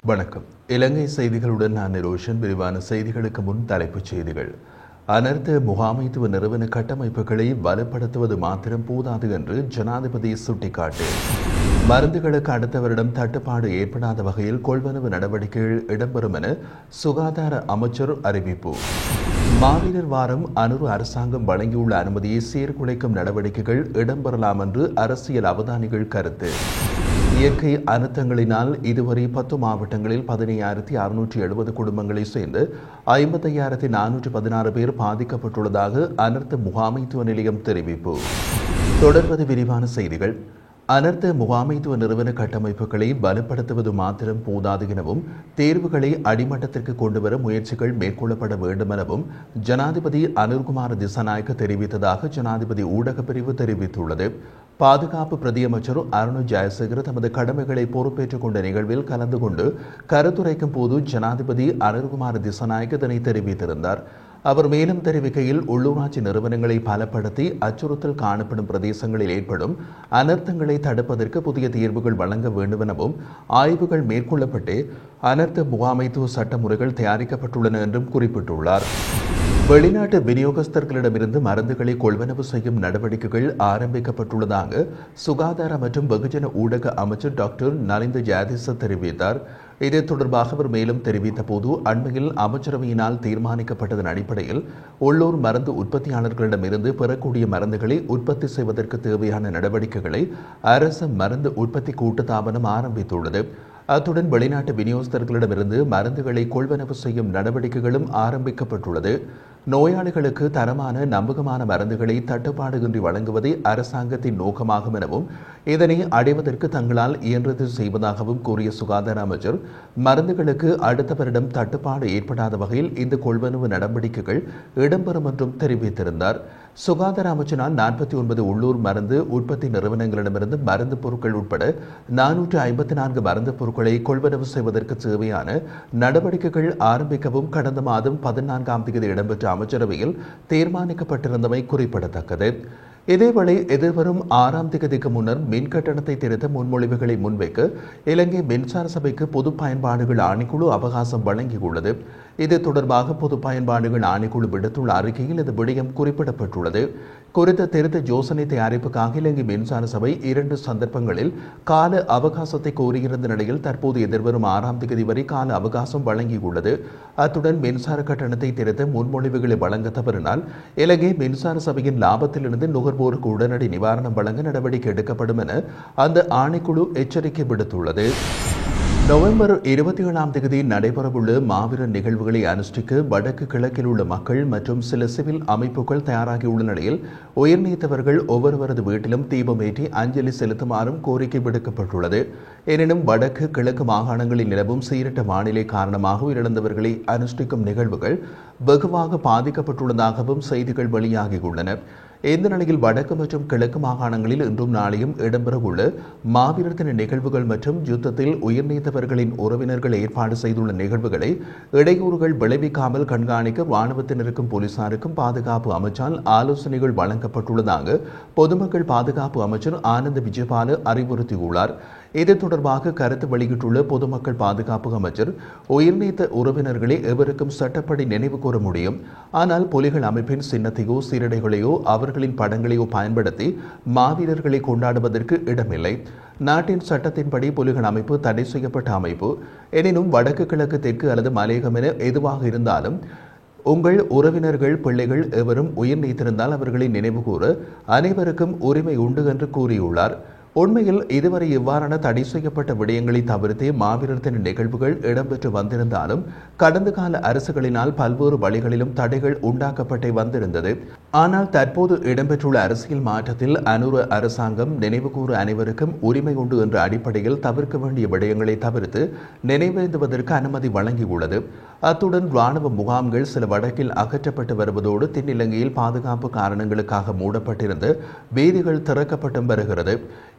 வணக்கம். இலங்கை செய்திகளுடன் நான் நிரோஷன். விரிவான செய்திகளுக்கு முன் தலைப்புச் செய்திகள். அனர்த்த முகாமைத்துவ நிறுவன கட்டமைப்புகளை வலுப்படுத்துவது மாத்திரம் போதாது என்று ஜனாதிபதி சுட்டிக்காட்டு. மருந்துகளுக்கு அடுத்த வருடம் தட்டுப்பாடு ஏற்படாத வகையில் கொள்வனவு நடவடிக்கைகள் இடம்பெறும் என சுகாதார அமைச்சர் அறிவிப்பு. மாவீரர் வாரம் அனுறு அரசாங்கம் வழங்கியுள்ள அனுமதியை சீர்குலைக்கும் நடவடிக்கைகள் இடம்பெறலாம் என்று அரசியல் அவதானிகள் கருத்து. இயற்கை அனர்த்தங்களினால் இதுவரை 10 மாவட்டங்களில் 15,670 குடும்பங்களை சேர்ந்து 55,416 பேர் பாதிக்கப்பட்டுள்ளதாக அனர்த்த முகாமைத்துவ நிலையம் தெரிவிப்பு. தொடர்வது விரிவான செய்திகள். அனர்த்த முகாமைத்துவ நிறுவன கட்டமைப்புகளை பலப்படுத்துவது மாத்திரம் போதாது எனவும் தேர்வுகளை அடிமட்டத்திற்கு கொண்டுவர முயற்சிகள் மேற்கொள்ளப்பட வேண்டும் எனவும் ஜனாதிபதி அனுர்குமார திசாநாயக்க தெரிவித்ததாக ஜனாதிபதி ஊடகப் பிரிவு தெரிவித்துள்ளது. பாதுகாப்பு பிரதியமைச்சர் அருண் ஜெயசேகர் தமது கடமைகளை பொறுப்பேற்றுக் கொண்ட நிகழ்வில் கலந்து கொண்டு கருத்துரைக்கும் போது ஜனாதிபதி அனுர்குமார திசாநாயக்க இதனை தெரிவித்திருந்தார். அவர் மேலும் தெரிவிக்கையில், உள்ளூராட்சி நிறுவனங்களை பலப்படுத்தி அச்சுறுத்தல் காணப்படும் பிரதேசங்களில் ஏற்படும் அனர்த்தங்களை தடுப்பதற்கு புதிய தீர்வுகள் வழங்க வேண்டும் எனவும் ஆய்வுகள் மேற்கொள்ளப்பட்டு அனர்த்த முகாமைத்துவ சட்டமுறைகள் தயாரிக்கப்பட்டுள்ளன என்றும் குறிப்பிட்டுள்ளார். வெளிநாட்டு விநியோகஸ்தர்களிடமிருந்து மருந்துகளை கொள்வனவு செய்யும் நடவடிக்கைகள் ஆரம்பிக்கப்பட்டுள்ளதாக சுகாதார மற்றும் வெகுஜன ஊடக அமைச்சர் டாக்டர் நலிந்த ஜெயதிச தெரிவித்தார். இது தொடர்பாக அவர் மேலும் தெரிவித்த போது, அண்மையில் அமைச்சரவையினால் தீர்மானிக்கப்பட்டதன் அடிப்படையில் உள்ளூர் மருந்து உற்பத்தியாளர்களிடமிருந்து பெறக்கூடிய மருந்துகளை உற்பத்தி செய்வதற்கு தேவையான நடவடிக்கைகளை அரசு மருந்து உற்பத்தி கூட்டுத்தாபனம் ஆரம்பித்துள்ளது. அத்துடன் வெளிநாட்டு விநியோகஸ்தர்களிடமிருந்து மருந்துகளை கொள்வனவு செய்யும் நடவடிக்கைகளும் ஆரம்பிக்கப்பட்டுள்ளது. நோயாளிகளுக்கு தரமான நம்பகமான மருந்துகளை தட்டுப்பாடின்றி வழங்குவதே அரசாங்கத்தின் நோக்கமாகும் எனவும் இதனை அடைவதற்கு தங்களால் இயன்றது செய்வதாகவும் கூறிய சுகாதார அமைச்சர், மருந்துகளுக்கு அடுத்த வருடம் தட்டுப்பாடு ஏற்படாத வகையில் இந்த கொள்வனவு நடவடிக்கைகள் இடம்பெறும் என்றும் தெரிவித்திருந்தார். சுகாதார அமைச்சரால் 49 உள்ளூர் மருந்து உற்பத்தி நிறுவனங்களிடமிருந்து மருந்து பொருட்கள் உட்பட 454 மருந்து பொருட்களை கொள்வனவு செய்வதற்கு தேவையான நடவடிக்கைகள் ஆரம்பிக்கவும் கடந்த மாதம் 14ஆம் தேதி இடம்பெற்ற அமைச்சரவையில் தீர்மானிக்கப்பட்டிருந்தமை குறிப்பிடத்தக்கது. இதேவேளை எதிர்வரும் 6ஆம் தேதிக்கு முன்னர் மின் கட்டணத்தை திருத்த முன்மொழிவுகளை முன்வைக்க இலங்கை மின்சார சபைக்கு பொது பயன்பாடுகள் ஆணைக்குழு அவகாசம் வழங்கியுள்ளது. இது தொடர்பாக பொது பயன்பாடுகள் ஆணைக்குழு விடுத்துள்ள அறிக்கையில் இந்த விடயம் குறிப்பிடப்பட்டுள்ளது. குறித்த திருத்த யோசனை தயாரிப்புக்காக இலங்கை மின்சார சபை 2 சந்தர்ப்பங்களில் கால அவகாசத்தை கோரியிருந்த நிலையில் தற்போது எதிர்வரும் 6ஆம் தேதி வரை கால அவகாசம் வழங்கியுள்ளது. அத்துடன் மின்சார கட்டணத்தை திருத்த முன்மொழிவுகளை வழங்க தவறினால் இலங்கை மின்சார சபையின் லாபத்திலிருந்து நுகர்வோருக்கு உடனடி நிவாரணம் வழங்க நடவடிக்கை எடுக்கப்படும் என அந்த ஆணைக்குழு எச்சரிக்கை விடுத்துள்ளது. நவம்பர் 27ஆம் தேதி நடைபெறவுள்ள மாவீரர் நிகழ்வுகளை அனுஷ்டிக்க வடக்கு கிழக்கில் உள்ள மக்கள் மற்றும் சில சிவில் அமைப்புகள் தயாராகியுள்ள நிலையில் உயிர்நீத்தவர்கள் ஒவ்வொருவரது வீட்டிலும் தீபமேற்றி அஞ்சலி செலுத்துமாறும் கோரிக்கை விடுக்கப்பட்டுள்ளது. எனினும் வடக்கு கிழக்கு மாகாணங்களில் நிலவும் சீரற்ற வானிலை காரணமாக உயிரிழந்தவர்களை அனுஷ்டிக்கும் நிகழ்வுகள் வெகுவாக பாதிக்கப்பட்டுள்ளதாகவும் செய்திகள் வெளியாகியுள்ளன. இந்த நிலையில் வடக்கு மற்றும் கிழக்கு மாகாணங்களில் இன்றும் நாளையும் இடம்பெறவுள்ள மாவீரர் தின நிகழ்வுகள் மற்றும் யுத்தத்தில் உயிர்நீத்தவர்களின் உறவினர்கள் ஏற்பாடு செய்துள்ள நிகழ்வுகளை இடையூறுகள் விளைவிக்காமல் கண்காணிக்க ராணுவத்தினருக்கும் போலீசாருக்கும் பாதுகாப்பு அமைச்சால் ஆலோசனைகள் வழங்கப்பட்டுள்ளதாக பொதுமக்கள் பாதுகாப்பு அமைச்சர் ஆனந்த விஜயபால அறிவுறுத்தியுள்ளார். இது தொடர்பாக கருத்து வெளியிட்டுள்ள பொதுமக்கள் பாதுகாப்பு அமைச்சர், உயிர்நீத்த உறவினர்களை எவருக்கும் சட்டப்படி நினைவு கூற முடியும். ஆனால் புலிகள் அமைப்பின் சின்னத்தையோ சீரடைகளையோ அவர்களின் படங்களையோ பயன்படுத்தி மாவீரர்களை கொண்டாடுவதற்கு இடமில்லை. நாட்டின் சட்டத்தின்படி புலிகள் அமைப்பு தடை செய்யப்பட்ட அமைப்பு. எனினும் வடக்கு கிழக்கு தெற்கு அல்லது மலையகம் என எதுவாக இருந்தாலும் உங்கள் உறவினர்கள் பிள்ளைகள் எவரும் உயிர் நீத்திருந்தால் அவர்களை நினைவுகூர அனைவருக்கும் உரிமை உண்டு என்று கூறியுள்ளார். உண்மையில் இதுவரை இவ்வாறான தடை செய்யப்பட்ட விடயங்களை தவிர்த்தே மாவீரர் தின நிகழ்வுகள் இடம்பெற்று வந்திருந்தாலும் கடந்த கால அரசுகளினால் பல்வேறு வழிகளிலும் தடைகள் உண்டாக்கப்பட்டே வந்திருந்தது. ஆனால் தற்போது இடம்பெற்றுள்ள அரசியல் மாற்றத்தில் அனுர அரசாங்கம் நினைவுகூர அனைவருக்கும் உரிமை உண்டு என்ற அடிப்படையில் தவிர்க்க வேண்டிய விடயங்களை தவிர்த்து நினைவேந்துவதற்கு அனுமதி வழங்கியுள்ளது. அத்துடன் ராணுவ முகாம்கள் சில வடக்கில் அகற்றப்பட்டு வருவதோடு தென்னிலங்கையில் பாதுகாப்பு காரணங்களுக்காக மூடப்பட்டிருந்து வீதிகள் திறக்கப்பட்டும் வருகிறது.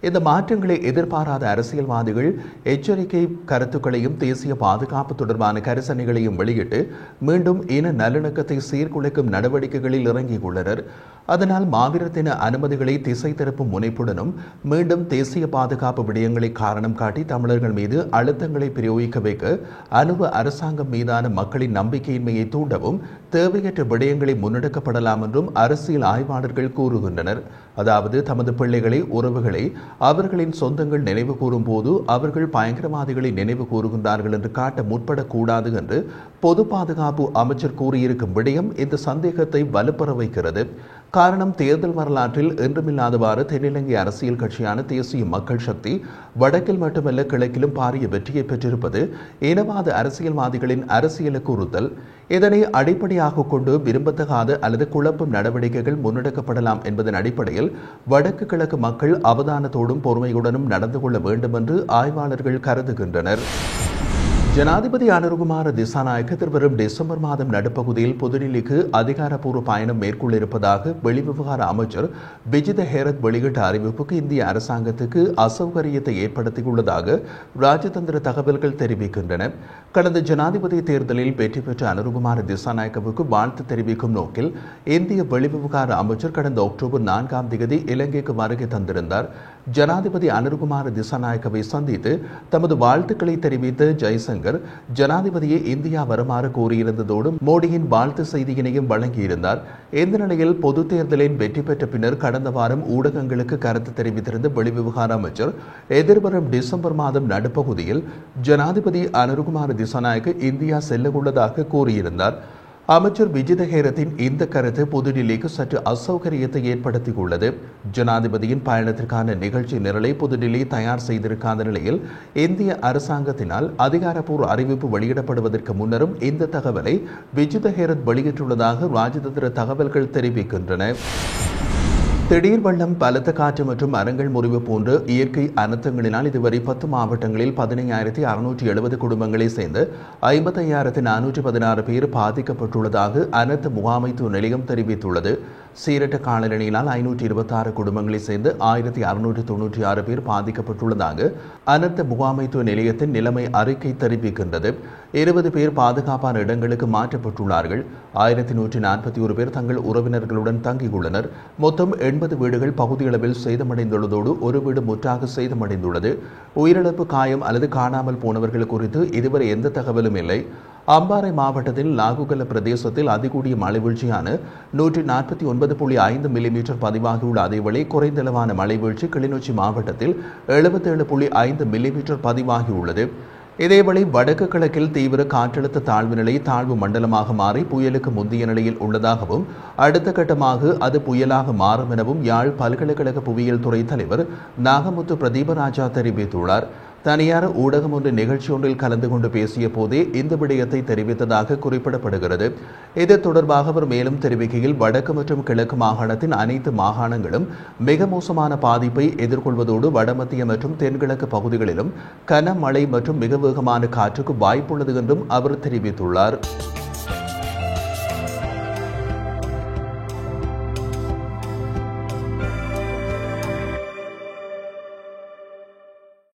இந்த மாற்றங்களை எதிர்பாராத அரசியல்வாதிகள் எச்சரிக்கை கருத்துக்களையும் தேசிய பாதுகாப்பு தொடர்பான கரிசனைகளையும் வெளியிட்டு மீண்டும் இன நல்லிணக்கத்தை சீர்குலைக்கும் நடவடிக்கைகளில் இறங்கியுள்ளனர். அதனால் மாவீரத்தின அனுமதிகளை திசை திருப்பும் முனைப்புடனும் மீண்டும் தேசிய பாதுகாப்பு விடயங்களை காரணம் காட்டி தமிழர்கள் மீது அழுத்தங்களை பிரயோகிக்க வைக்க அனுபவ அரசாங்கம் மீதான மக்களின் நம்பிக்கையின்மையை தூண்டவும் தேவையற்ற விடயங்களை முன்னெடுக்கப்படலாம் என்றும் அரசியல் ஆய்வாளர்கள் கூறுகின்றனர். அதாவது தமது பிள்ளைகளை உறவுகளை அவர்களின் சொந்தங்கள் நினைவு கூறும் போது அவர்கள் பயங்கரவாதிகளை நினைவு கூறுகின்றார்கள் என்று காட்ட முற்படக்கூடாது என்று பொது பாதுகாப்பு அமைச்சர் கூறியிருக்கும் விடயம் இந்த சந்தேகத்தை வலுப்பெற வைக்கிறது. காரணம், தேர்தல் வரலாற்றில் என்றுமில்லாதவாறு தென்னிலங்கை அரசியல் கட்சியான தேசிய மக்கள் சக்தி வடக்கில் மட்டுமல்ல கிழக்கிலும் பாரிய வெற்றியை பெற்றிருப்பது இனவாத அரசியல்வாதிகளின் அரசியலுக்கு உறுத்தல். இதனை அடிப்படையாக கொண்டு விரும்பத்தகாத அல்லது குழப்பம் நடவடிக்கைகள் முன்னெடுக்கப்படலாம் என்பதன் அடிப்படையில் வடக்கு கிழக்கு மக்கள் அவதானத்தோடும் பொறுமையுடனும் நடந்து கொள்ள வேண்டும் என்று ஆய்வாளர்கள் கருதுகின்றனர். ஜனாதிபதி அனுரகுமார திசாநாயக்க எதிர்வரும் டிசம்பர் மாதம் நடுப்பகுதியில் புதுடில்லிக்கு அதிகாரப்பூர்வ பயணம் மேற்கொள்ள இருப்பதாக வெளிவிவகார அமைச்சர் விஜித ஹேரத் வெளியிட்ட அறிவிப்புக்கு இந்திய அரசாங்கத்துக்கு அசௌகரியத்தை ஏற்படுத்தியுள்ளதாக ராஜதந்திர தகவல்கள் தெரிவிக்கின்றன. கடந்த ஜனாதிபதி தேர்தலில் வெற்றி பெற்ற அனுரகுமார திசாநாயக்கவுக்கு வாழ்த்து தெரிவிக்கும் நோக்கில் இந்திய வெளிவிவகார அமைச்சர் கடந்த அக்டோபர் 4ஆம் தேதி இலங்கைக்கு வருகை தந்திருந்தார். ஜனாதிபதி அனுரகுமார திசாநாயக்கவை சந்தித்து தமது வாழ்த்துக்களை தெரிவித்த ஜெய்சங்கர் ஜனாதிபதியை இந்தியா வருமாறு கோரியிருந்ததோடு மோடியின் வாழ்த்து செய்தியினையும் வழங்கியிருந்தார். இந்த நிலையில் பொது தேர்தலில் வெற்றி பெற்ற பின்னர் கடந்த வாரம் ஊடகங்களுக்கு கருத்து தெரிவித்திருந்த வெளிவிவகார அமைச்சர் எதிர்வரும் டிசம்பர் மாதம் நடுப்பகுதியில் ஜனாதிபதி அனுரகுமார திசாநாயக்க இந்தியா செல்லவுள்ளதாக கூறியிருந்தார். அமைச்சர் விஜித ஹேரத்தின் இந்த கருத்து புதுடில்லிக்கு சற்று அசௌகரியத்தை ஏற்படுத்தியுள்ளது. ஜனாதிபதியின் பயணத்திற்கான நிகழ்ச்சி நிரலை புதுடில்லி தயார் செய்திருக்காத நிலையில் இந்திய அரசாங்கத்தினால் அதிகாரப்பூர்வ அறிவிப்பு வெளியிடப்படுவதற்கு முன்னரும் இந்த தகவலை விஜித ஹேரத் வெளியிட்டுள்ளதாக ராஜதந்திர தகவல்கள் தெரிவிக்கின்றன. திடீர் வெள்ளம், பலத்த காற்று மற்றும் மரங்கள் முறிவு போன்ற இயற்கை அனர்த்தங்களினால் இதுவரை 10 மாவட்டங்களில் 15,670 குடும்பங்களை சேர்ந்து 55,416 பேர் பாதிக்கப்பட்டுள்ளதாக அனர்த்த முகாமைத்துவ நிலையம் தெரிவித்துள்ளது. சீரற்ற காலநிலையினால் 526 குடும்பங்களை சேர்ந்து 1,696 பேர் பாதிக்கப்பட்டுள்ளதாக அனர்த்த முகாமைத்துவ நிலையத்தின் நிலைமை அறிக்கை தெரிவிக்கின்றது. 20 பேர் பாதுகாப்பான இடங்களுக்கு மாற்றப்பட்டுள்ளார்கள். 1,141 பேர் தங்கள் உறவினர்களுடன் தங்கியுள்ளனர். மொத்தம் 80 வீடுகள் பகுதியளவில் சேதமடைந்துள்ளதோடு ஒரு வீடு முற்றாக சேதமடைந்துள்ளது. உயிரிழப்பு, காயம் அல்லது காணாமல் போனவர்கள் குறித்து இதுவரை எந்த தகவலும் இல்லை. அம்பாறை மாவட்டத்தில் லாகுகல பிரதேசத்தில் அதிகூடிய மழை வீழ்ச்சியான 149.5 மில்லிமீட்டர் பதிவாகியுள்ள அதேவேளை குறைந்தளவான மழை வீழ்ச்சி கிளிநொச்சி மாவட்டத்தில் 77.5 மில்லிமீட்டர் பதிவாகியுள்ளது. இதேவேளை வடக்கு கிழக்கில் தீவிர காற்றழுத்த தாழ்வு நிலை தாழ்வு மண்டலமாக மாறி புயலுக்கு முந்தைய நிலையில் உள்ளதாகவும் அடுத்த கட்டமாக அது புயலாக மாறும் எனவும் யாழ் பல்கலைக்கழக புவியியல் துறை தலைவர் நாகமுத்து பிரதீபராஜா தெரிவித்துள்ளார். தனியார் ஊடகம் ஒன்று நிகழ்ச்சி ஒன்றில் கலந்து கொண்டு பேசிய போதே இந்த விடயத்தை தெரிவித்ததாக குறிப்பிடப்படுகிறது. இது தொடர்பாக அவர் மேலும் தெரிவிக்கையில், வடக்கு மற்றும் கிழக்கு மாகாணத்தின் அனைத்து மாகாணங்களும் மிக மோசமான பாதிப்பை எதிர்கொள்வதோடு வடமத்திய மற்றும் தென்கிழக்கு பகுதிகளிலும் கனமழை மற்றும் மிக வேகமான காற்றுக்கு வாய்ப்புள்ளது என்றும் அவர் தெரிவித்துள்ளார்.